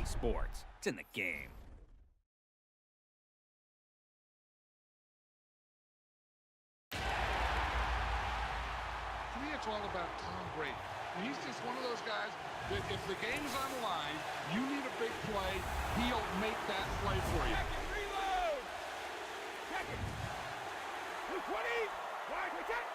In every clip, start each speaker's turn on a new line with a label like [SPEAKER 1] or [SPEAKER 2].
[SPEAKER 1] sports. It's in the game.
[SPEAKER 2] To me, it's all about Tom Brady. He's just one of those guys that if the game is on the line, you need a big play, he'll make that play for you.
[SPEAKER 3] Check it, reload! Check it! 220! Wide, we check!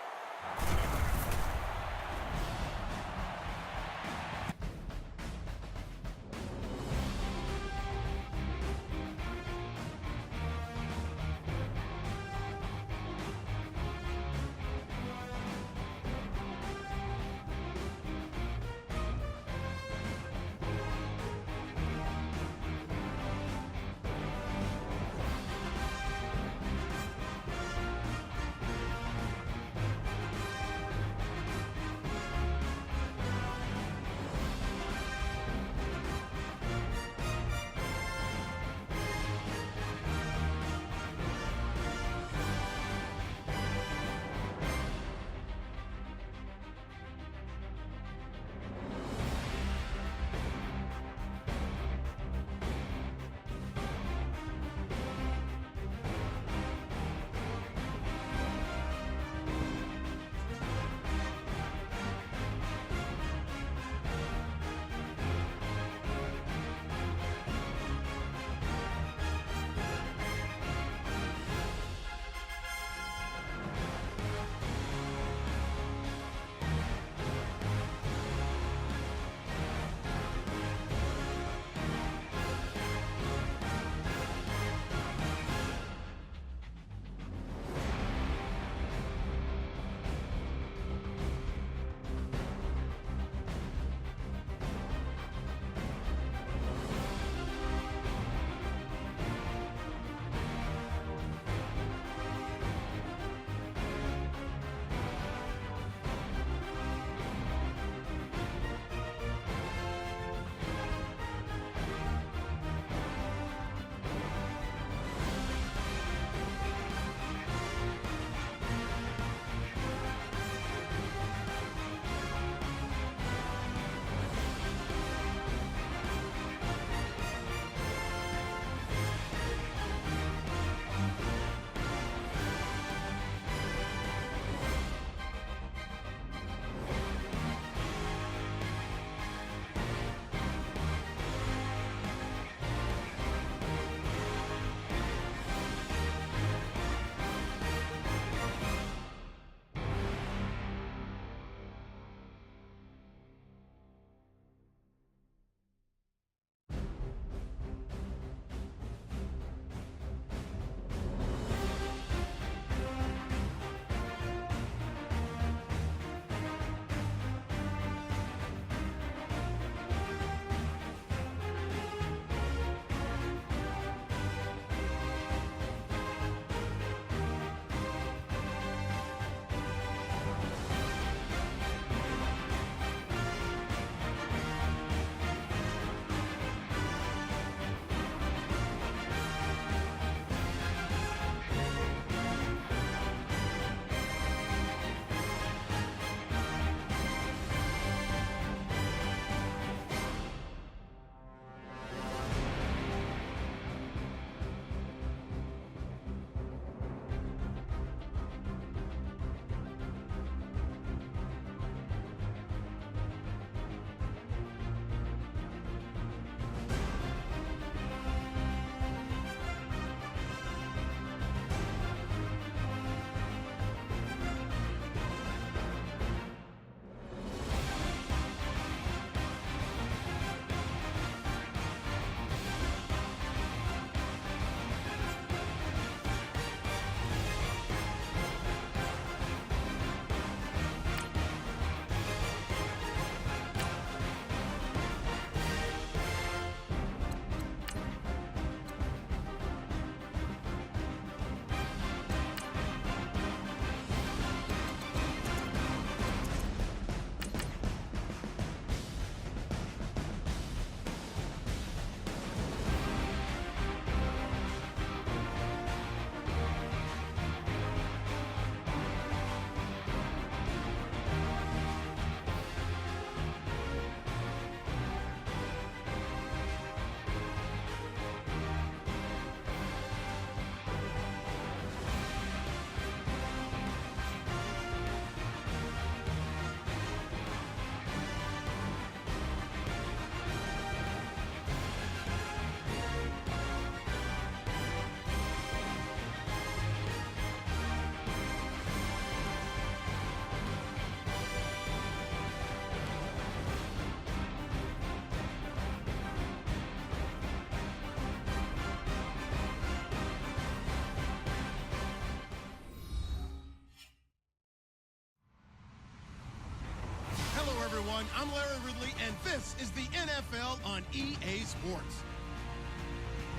[SPEAKER 4] everyone. I'm Larry Ridley, and this is the NFL on EA Sports.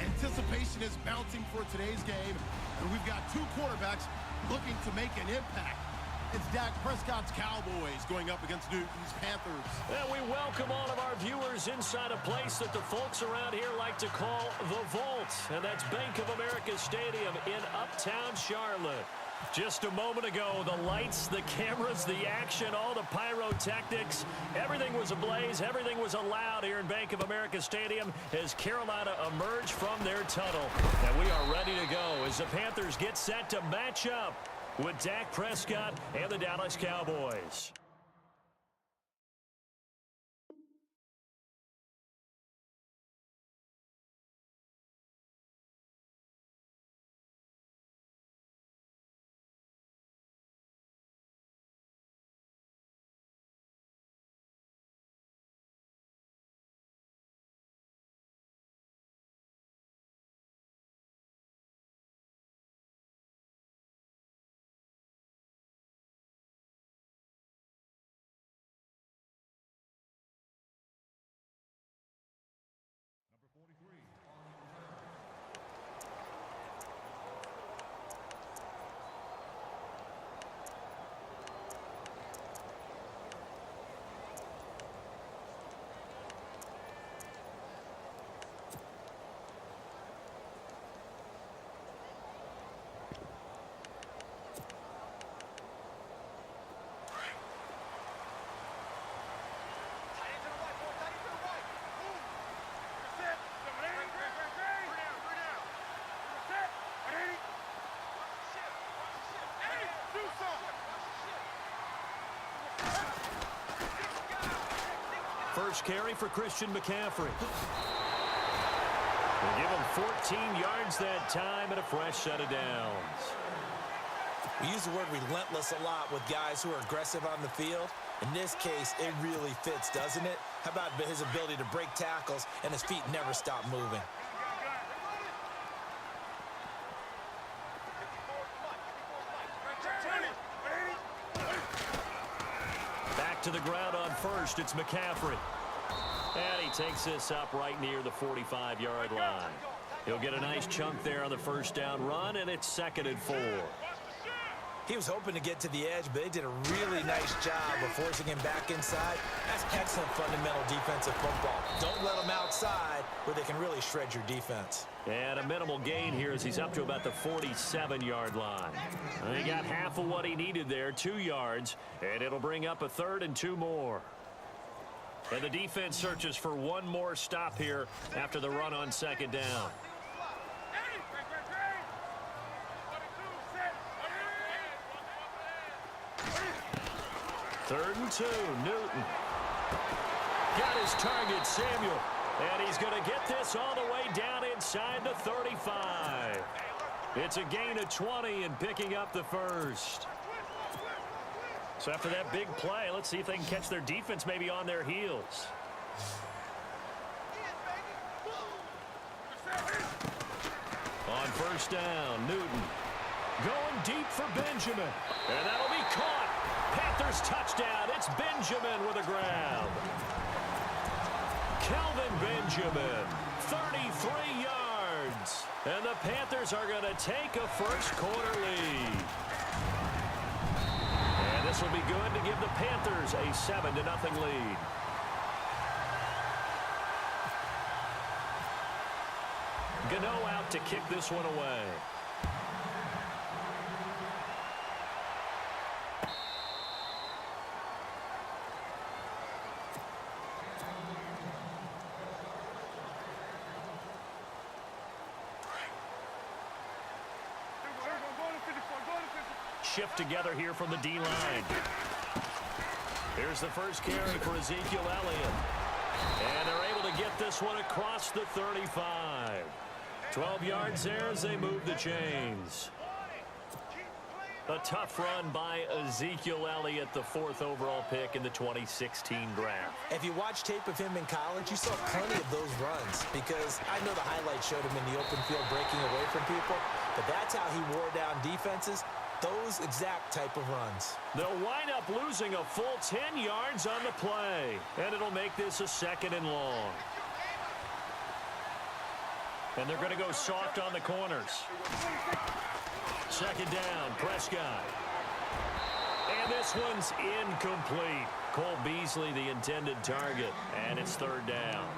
[SPEAKER 4] Anticipation is mounting for today's game, and we've got two quarterbacks looking to make an impact. It's Dak Prescott's Cowboys going up against Newton's Panthers.
[SPEAKER 5] And we welcome all of our viewers inside a place that the folks around here like to call the Vault, and that's Bank of America Stadium in Uptown Charlotte. Just a moment ago, the lights, the cameras, the action, all the pyrotechnics, everything was ablaze, everything was allowed here in Bank of America Stadium as Carolina emerged from their tunnel. And we are ready to go as the Panthers get set to match up with Dak Prescott and the Dallas Cowboys. First carry for Christian McCaffrey. They give him 14 yards that time and a fresh set of downs.
[SPEAKER 6] We use the word relentless a lot with guys who are aggressive on the field. In this case, it really fits, doesn't it? How about his ability to break tackles and his feet never stop moving?
[SPEAKER 5] Back to the ground on first, it's McCaffrey. And he takes this up right near the 45-yard line. He'll get a nice chunk there on the first down run, and it's 2nd and 4.
[SPEAKER 6] He was hoping to get to the edge, but they did a really nice job of forcing him back inside. That's excellent fundamental defensive football. Don't let him outside where they can really shred your defense.
[SPEAKER 5] And a minimal gain here as he's up to about the 47-yard line. And he got half of what he needed there, 2 yards, and it'll bring up a 3rd and 2 more. And the defense searches for one more stop here after the run on 2nd down. Third and 2, Newton. Got his target, Samuel. And he's going to get this all the way down inside the 35. It's a gain of 20 and picking up the first. So after that big play, let's see if they can catch their defense maybe on their heels. On first down, Newton. Going deep for Benjamin. And that'll be caught. Panthers touchdown. It's Benjamin with a grab. Kelvin Benjamin, 33 yards. And the Panthers are going to take a first-quarter lead. And this will be good to give the Panthers a 7-0 lead. Gano out to kick this one away. Shift together here from the D-line. Here's the first carry for Ezekiel Elliott. And they're able to get this one across the 35. 12 yards there as they move the chains. A tough run by Ezekiel Elliott, the 4th overall pick in the 2016 draft.
[SPEAKER 6] If you watch tape of him in college, you saw plenty of those runs because I know the highlights showed him in the open field breaking away from people, but that's how he wore down defenses. those exact type of runs.
[SPEAKER 5] They'll wind up losing a full 10 yards on the play, and it'll make this a 2nd and long. And they're going to go soft on the corners. 2nd down, Prescott. And this one's incomplete. Cole Beasley, the intended target, and it's 3rd down.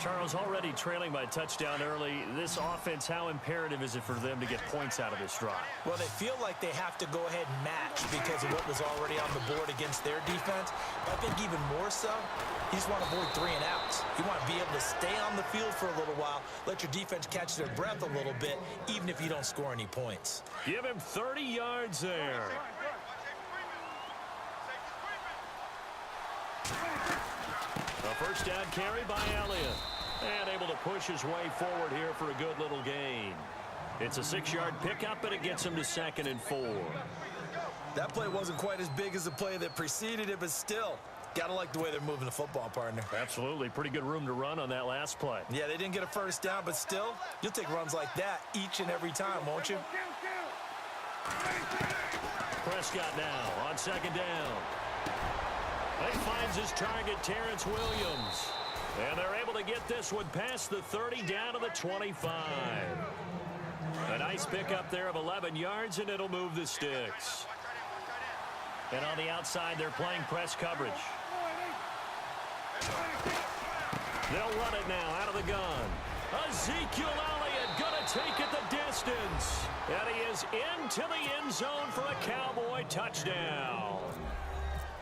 [SPEAKER 5] Charles, already trailing by a touchdown early. This offense, how imperative is it for them to get points out of this drive?
[SPEAKER 6] Well, they feel like they have to go ahead and match because of what was already on the board against their defense. But I think even more so, you just want to avoid 3 and outs. You want to be able to stay on the field for a little while, let your defense catch their breath a little bit, even if you don't score any points.
[SPEAKER 5] Give him 30 yards there. A 1st down carry by Elliott. And able to push his way forward here for a good little gain. It's a 6-yard pickup, and it gets him to 2nd and 4.
[SPEAKER 6] That play wasn't quite as big as the play that preceded it, but still, got to like the way they're moving the football, partner.
[SPEAKER 5] Absolutely. Pretty good room to run on that last play.
[SPEAKER 6] Yeah, they didn't get a 1st down, but still, you'll take runs like that each and every time, won't you?
[SPEAKER 5] Prescott now on 2nd down. He finds his target, Terrence Williams. And they're able to get this one past the 30 down to the 25. A nice pickup there of 11 yards, and it'll move the sticks. And on the outside, they're playing press coverage. They'll run it now out of the gun. Ezekiel Elliott going to take it the distance. And he is into the end zone for a Cowboy touchdown.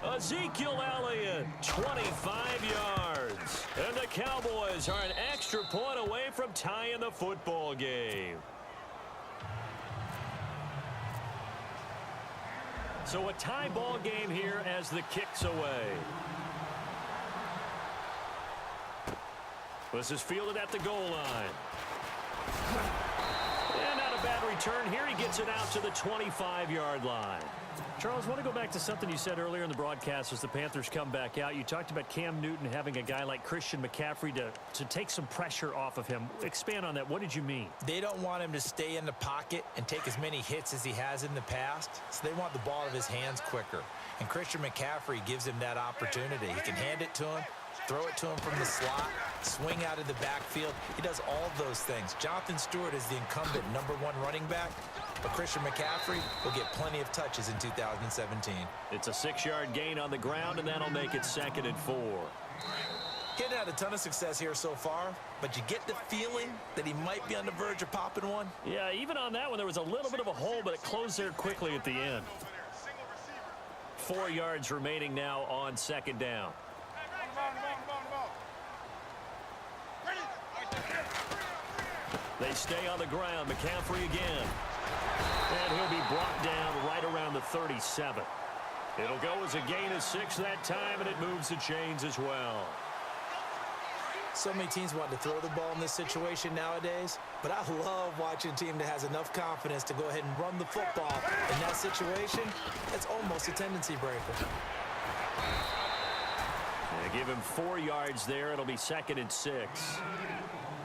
[SPEAKER 5] Ezekiel Elliott, 25 yards. And the Cowboys are an extra point away from tying the football game. So a tie ball game here as the kick's away. This is fielded at the goal line. And not a bad return here. He gets it out to the 25-yard line. Charles, I want to go back to something you said earlier in the broadcast as the Panthers come back out. You talked about Cam Newton having a guy like Christian McCaffrey to take some pressure off of him. Expand on that. What did you mean?
[SPEAKER 6] They don't want him to stay in the pocket and take as many hits as he has in the past, so they want the ball out of his hands quicker. And Christian McCaffrey gives him that opportunity. He can hand it to him, throw it to him from the slot, swing out of the backfield. He does all of those things. Jonathan Stewart is the incumbent #1 running back, but Christian McCaffrey will get plenty of touches in 2017.
[SPEAKER 5] It's a 6-yard gain on the ground, and that'll make it 2nd and 4.
[SPEAKER 6] He hasn't had a ton of success here so far, but you get the feeling that he might be on the verge of popping one.
[SPEAKER 5] Yeah, even on that one, there was a little bit of a hole, but it closed there quickly at the end. 4 yards remaining now on 2nd down. They stay on the ground. McCaffrey again. And he'll be brought down right around the 37. It'll go as a gain of 6 that time, and it moves the chains as well.
[SPEAKER 6] So many teams want to throw the ball in this situation nowadays, but I love watching a team that has enough confidence to go ahead and run the football. In that situation, it's almost a tendency breaker.
[SPEAKER 5] They give him 4 yards there. It'll be 2nd and 6.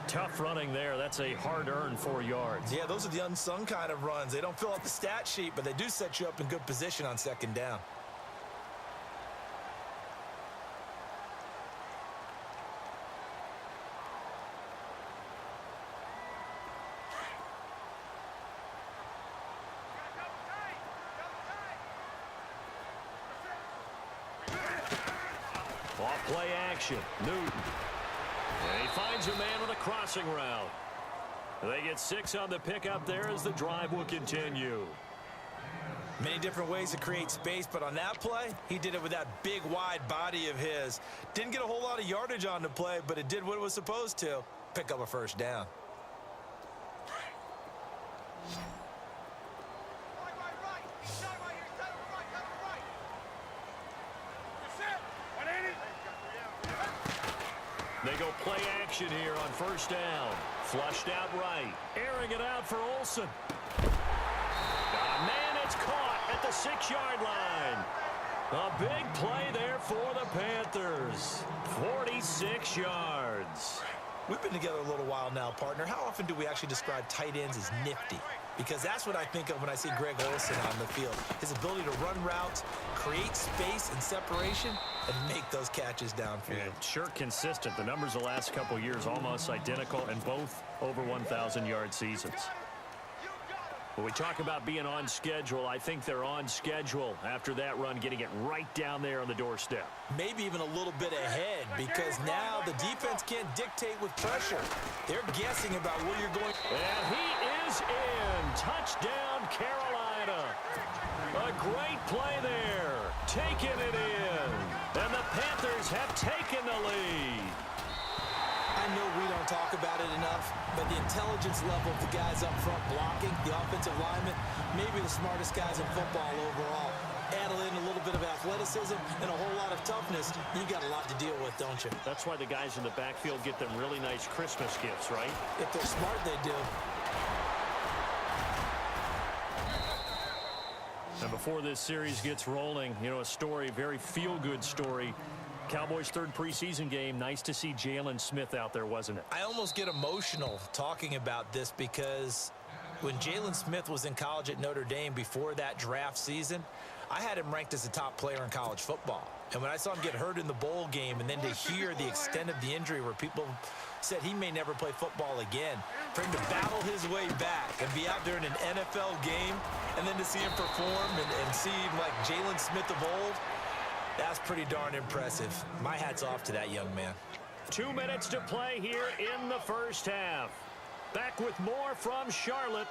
[SPEAKER 5] Tough running there. That's a hard-earned 4 yards.
[SPEAKER 6] Yeah, those are the unsung kind of runs. They don't fill out the stat sheet, but they do set you up in good position on 2nd down.
[SPEAKER 5] Off play action. Newton. And he finds a man with a crossing route. They get 6 on the pickup there as the drive will continue.
[SPEAKER 6] Many different ways to create space, but on that play, he did it with that big, wide body of his. Didn't get a whole lot of yardage on the play, but it did what it was supposed to. Pick up a 1st down.
[SPEAKER 5] They go play action here on 1st down. Flushed out right. Airing it out for Olsen. Man, it's caught at the 6-yard line. A big play there for the Panthers. 46 yards.
[SPEAKER 6] We've been together a little while now, partner. How often do we actually describe tight ends as nifty? because that's what I think of when I see Greg Olsen on the field. His ability to run routes, create space and separation, and make those catches downfield.
[SPEAKER 5] Yeah, sure consistent. The numbers the last couple of years almost identical, and both over 1,000-yard seasons. When we talk about being on schedule, I think they're on schedule after that run, getting it right down there on the doorstep.
[SPEAKER 6] Maybe even a little bit ahead, because now the defense can't dictate with pressure. They're guessing about where you're going.
[SPEAKER 5] And he is in. Touchdown, Carolina. A great play there. Taking it in. And the Panthers have taken the lead.
[SPEAKER 6] I know we don't talk about it enough, but the intelligence level of the guys up front blocking, the offensive linemen, maybe the smartest guys in football overall. Add in a little bit of athleticism and a whole lot of toughness, you got a lot to deal with, don't you?
[SPEAKER 5] That's why the guys in the backfield get them really nice Christmas gifts, right?
[SPEAKER 6] If they're smart, they do.
[SPEAKER 5] And before this series gets rolling, you know, a story, very feel-good story. Cowboys' third preseason game. Nice to see Jalen Smith out there, wasn't it?
[SPEAKER 6] I almost get emotional talking about this because when Jalen Smith was in college at Notre Dame before that draft season, I had him ranked as a top player in college football. And when I saw him get hurt in the bowl game and then to hear the extent of the injury where people said he may never play football again, for him to battle his way back and be out there in an NFL game and then to see him perform and see like Jalen Smith of old, that's pretty darn impressive. My hat's off to that young man.
[SPEAKER 5] 2 minutes to play here in the first half. Back with more from Charlotte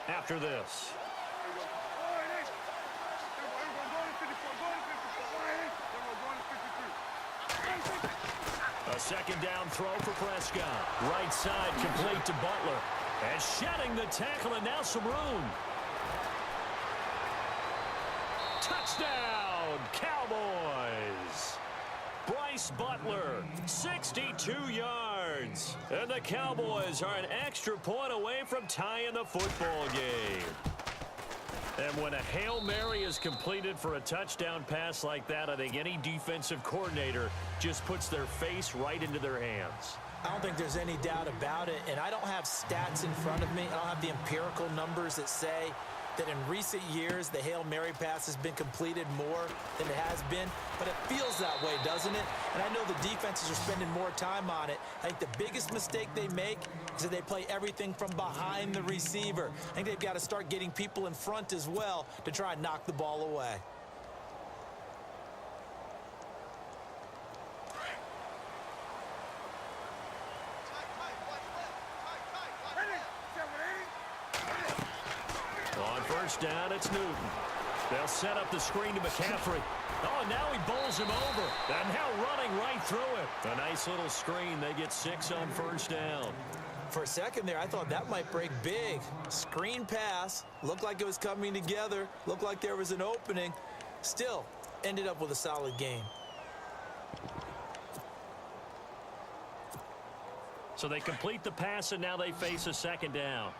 [SPEAKER 5] after this. A second down throw for Prescott. Right side complete to Butler. And shedding the tackle, and now some room. Touchdown, Cowboys. Bryce Butler, 62 yards. And the Cowboys are an extra point away from tying the football game. And when a Hail Mary is completed for a touchdown pass like that, I think any defensive coordinator just puts their face right into their hands.
[SPEAKER 6] I don't think there's any doubt about it, and I don't have stats in front of me. I don't have the empirical numbers that say that in recent years the Hail Mary pass has been completed more than it has been, but it feels that way, doesn't it? And I know the defenses are spending more time on it. I think the biggest mistake they make is that they play everything from behind the receiver. I think they've got to start getting people in front as well to try and knock the ball away.
[SPEAKER 5] On first down, it's Newton. They'll set up the screen to McCaffrey. Oh, and now he bowls him over. And now running right through it. A nice little screen. They get 6 on first down.
[SPEAKER 6] For a second there, I thought that might break big. Screen pass. Looked like it was coming together. Looked like there was an opening. Still, ended up with a solid game.
[SPEAKER 5] So they complete the pass, and now they face a second down.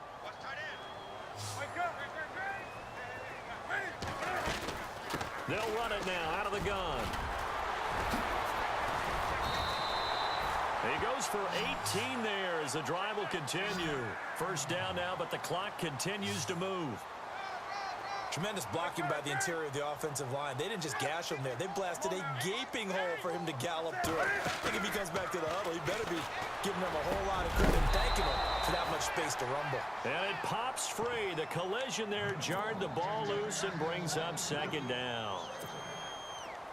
[SPEAKER 5] They'll run it now out of the gun. He goes for 18 there as the drive will continue. First down now, but the clock continues to move.
[SPEAKER 6] Tremendous blocking by the interior of the offensive line. They didn't just gash him there. They blasted a gaping hole for him to gallop through. I think if he comes back to the huddle, he better be giving them a whole lot of credit and thanking him for that much space to rumble.
[SPEAKER 5] And it pops free. The collision there jarred the ball loose and brings up second down.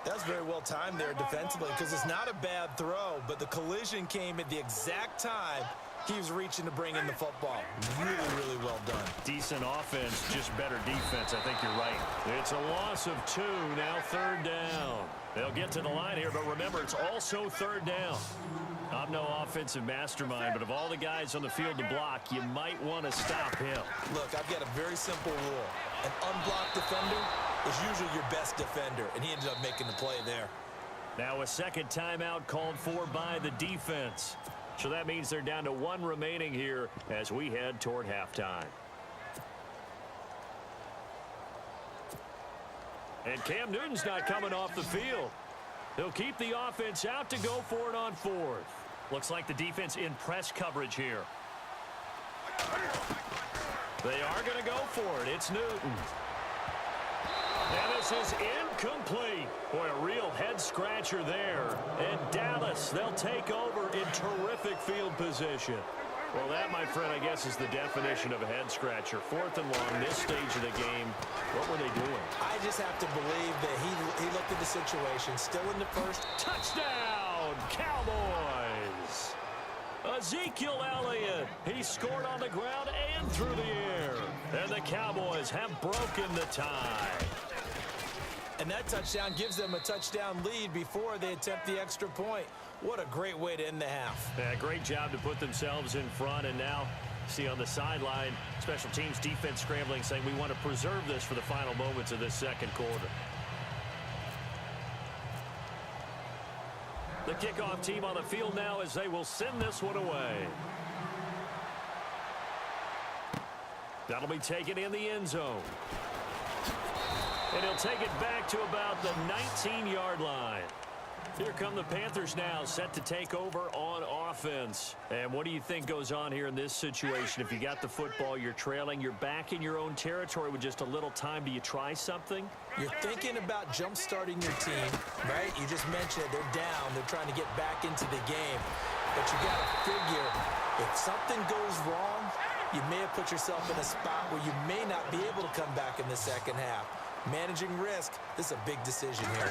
[SPEAKER 6] That's very well timed there defensively because it's not a bad throw, but the collision came at the exact time he was reaching to bring in the football. Really, really well done.
[SPEAKER 5] Decent offense, just better defense. I think you're right. It's a loss of 2, now third down. They'll get to the line here, but remember, it's also third down. I'm no offensive mastermind, but of all the guys on the field to block, you might want to stop him.
[SPEAKER 6] Look, I've got a very simple rule. An unblocked defender is usually your best defender, and he ended up making the play there.
[SPEAKER 5] Now a second timeout called for by the defense. So that means they're down to 1 remaining here as we head toward halftime. And Cam Newton's not coming off the field. He'll keep the offense out to go for it on 4th. Looks like the defense in press coverage here. They are going to go for it. It's Newton. And this is incomplete. Boy, a real head-scratcher there. And Dallas, they'll take over in terrific field position. Well, that, my friend, I guess is the definition of a head-scratcher. 4th and long, this stage of the game. What were they doing?
[SPEAKER 6] I just have to believe that he looked at the situation. Still in the first.
[SPEAKER 5] Touchdown, Cowboys! Ezekiel Elliott, he scored on the ground and through the air. And the Cowboys have broken the tie.
[SPEAKER 6] And that touchdown gives them a touchdown lead before they attempt the extra point. What a great way to end the half.
[SPEAKER 5] Yeah, great job to put themselves in front. And now, see on the sideline, special teams defense scrambling, saying we want to preserve this for the final moments of this second quarter. The kickoff team on the field now as they will send this one away. That'll be taken in the end zone. And he'll take it back to about the 19-yard line. Here come the Panthers now, set to take over on offense. And what do you think goes on here in this situation? If you got the football, you're trailing, you're back in your own territory with just a little time. Do you try something?
[SPEAKER 6] You're thinking about jump-starting your team, right? You just mentioned it. They're down. They're trying to get back into the game. But you got to figure, if something goes wrong, you may have put yourself in a spot where you may not be able to come back in the second half. Managing risk, this is a big decision here.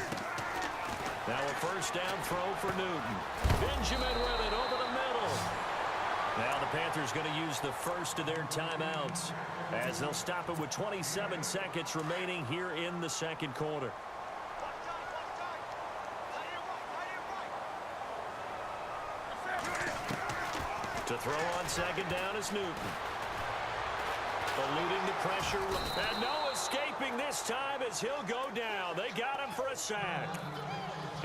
[SPEAKER 5] Now a first down throw for Newton. Benjamin with it over the middle. Now the Panthers going to use the first of their timeouts as they'll stop it with 27 seconds remaining here in the second quarter. To throw on second down is Newton. Eluding the pressure. And no escaping this time as he'll go down. They got him for a sack.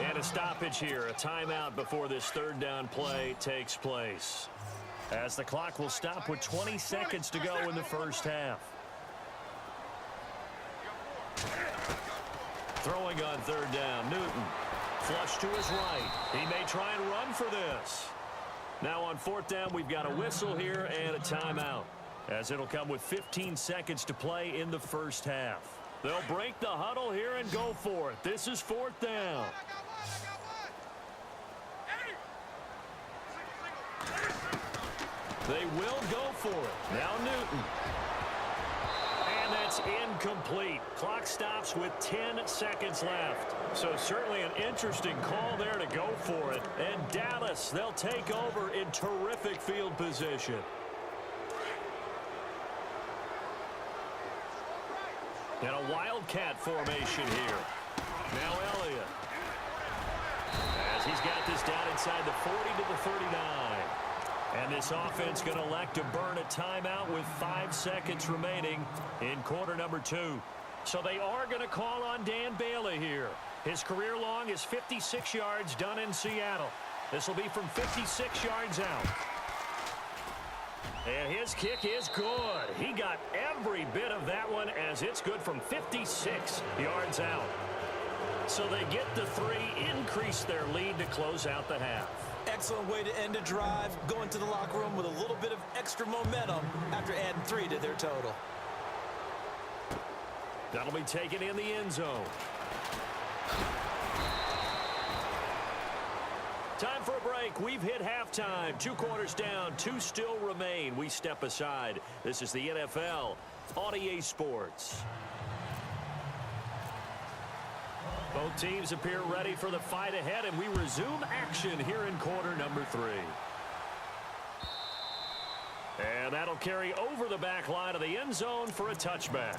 [SPEAKER 5] And a stoppage here, a timeout before this third down play takes place. As the clock will stop with 20 seconds to go in the first half. Throwing on third down, Newton. Flush to his right. He may try and run for this. Now on fourth down, we've got a whistle here and a timeout, as it'll come with 15 seconds to play in the first half. They'll break the huddle here and go for it. This is fourth down. They will go for it. Now Newton. And that's incomplete. Clock stops with 10 seconds left. So certainly an interesting call there to go for it. And Dallas, they'll take over in terrific field position. And a wildcat formation here. Now Elliott. As he's got this down inside the 40 to the 39. And this offense going to elect to burn a timeout with 5 seconds remaining in quarter number 2. So they are going to call on Dan Bailey here. His career long is 56 yards done in Seattle. This will be from 56 yards out. And his kick is good. He got every bit of that one as it's good from 56 yards out. So they get the 3, increase their lead to close out the half.
[SPEAKER 6] Excellent way to end a drive, going to the locker room with a little bit of extra momentum after adding 3 to their total.
[SPEAKER 5] That'll be taken in the end zone. Time for a break. We've hit halftime. 2 quarters down, 2 still remain. We step aside. This is the NFL on EA Sports. Both teams appear ready for the fight ahead, and we resume action here in quarter number 3. And that'll carry over the back line of the end zone for a touchback.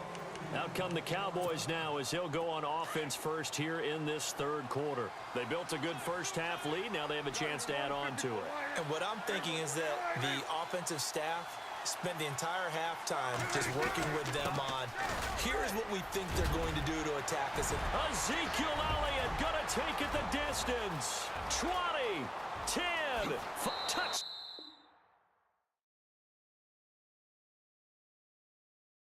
[SPEAKER 5] Out come the Cowboys now as he'll go on offense first here in this third quarter. They built a good first half lead. Now they have a chance to add on to it.
[SPEAKER 6] And what I'm thinking is that the offensive staff spent the entire halftime just working with them on, here's what we think they're going to do to attack us.
[SPEAKER 5] Ezekiel Elliott going to take it the distance. 20, 10, touch.